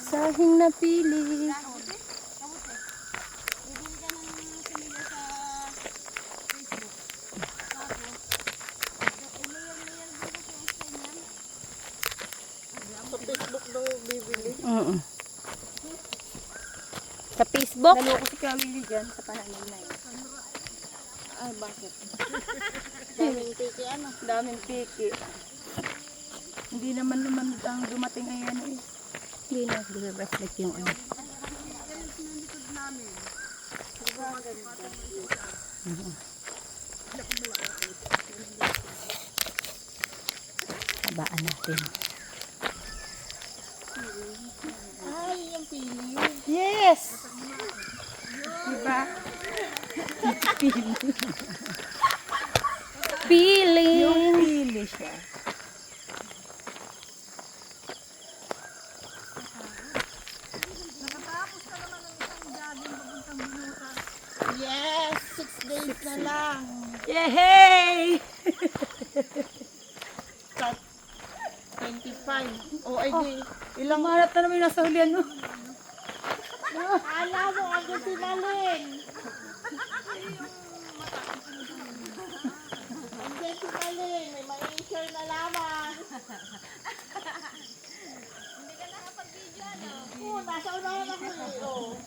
Sahing na pili. Sa Facebook daw bibili. Sa Facebook? Naloko si Kawili dyan sa pananim na yun. Ay, bakit? Daming piki ano? Daming piki. Hindi naman ang dumating ay ano eh. Hindi na, reflect yung ano. Habaan natin. Ay, yung pili. Yes! Diba? Feeling! Yung pili siya. Yes! 6 days na lang. Yay! 25. O, ay di. Ilang marat na naman yung nasa hulihan mo. Alam mo, ako sinaling. Ang sinaling. May ma-insure na lamang. Hindi ka nakapag-video, ano? Oo, nasa unahan ako eh. Oo.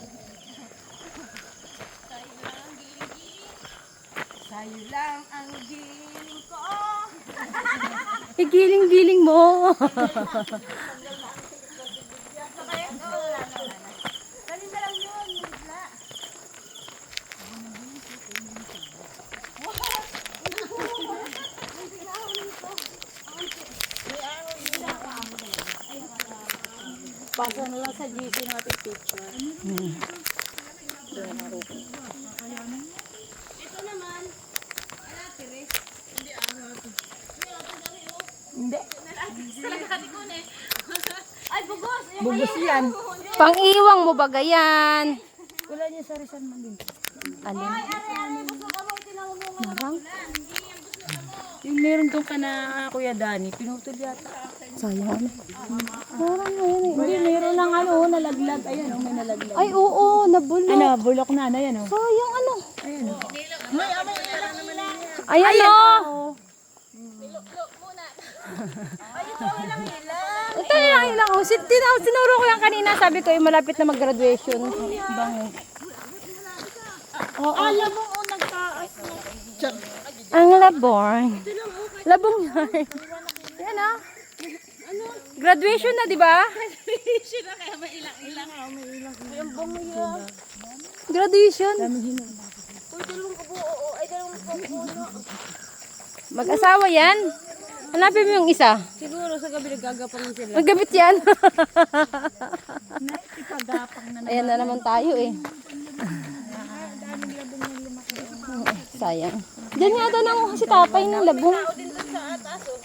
Sa'yo lang ang giling ko. Igiling-giling mo. Pasa na lang sa GC natin picture. Ito naman. Hindi. Ay, bugos. Bugos yan. Pang-iwang mo ba yan? Wala niya sa Rizal man din. Alin? Marang? Yung meron doon ka na Kuya Dani, pinutol yata. Sayang ano. Marang yun eh. Hindi, meron lang ano, nalaglag. Ayan, may nalaglag. Ay, oo, nabulok. Ano, bulok na, ayan o. Sayang ano. Ayan o. May ilang. Ayan o. Ito lang. Oh. Sinuro ko yan kanina. Sabi ko, malapit na mag-graduation. Bango. Oh, alam mo, nagtaas na. Ang labong. Labong yan. Yan o. Graduation na, di ba? Graduation na kaya may ilang. May ang bango yan. Graduation. Uy, dalawang kabuo. Ay, dalawang kabuo. Mag-asawa yan. Hanapin mo yung isa. Siguro sa gabi nagagapang sila. Maggamit yan. Ipagapang na. Ayan na naman tayo eh. Sayang. Diyan nga daw nang si tatay ng labong. Din doon sa atas oh.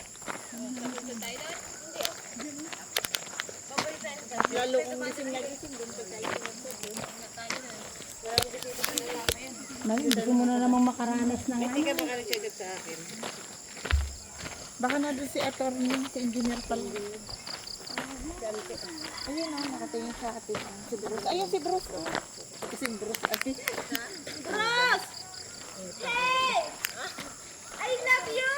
Lalo kung gising na gising doon sa tayo. Hindi ko muna namang makaranas ng Hindi ka makaranas sa akin. Baka na doon si attorney, si engineer pala. Ayun o, nakatingin sa atin. Si Bruce. Ayun si Bruce o. Si Bruce. Bruce! Hey! I love you!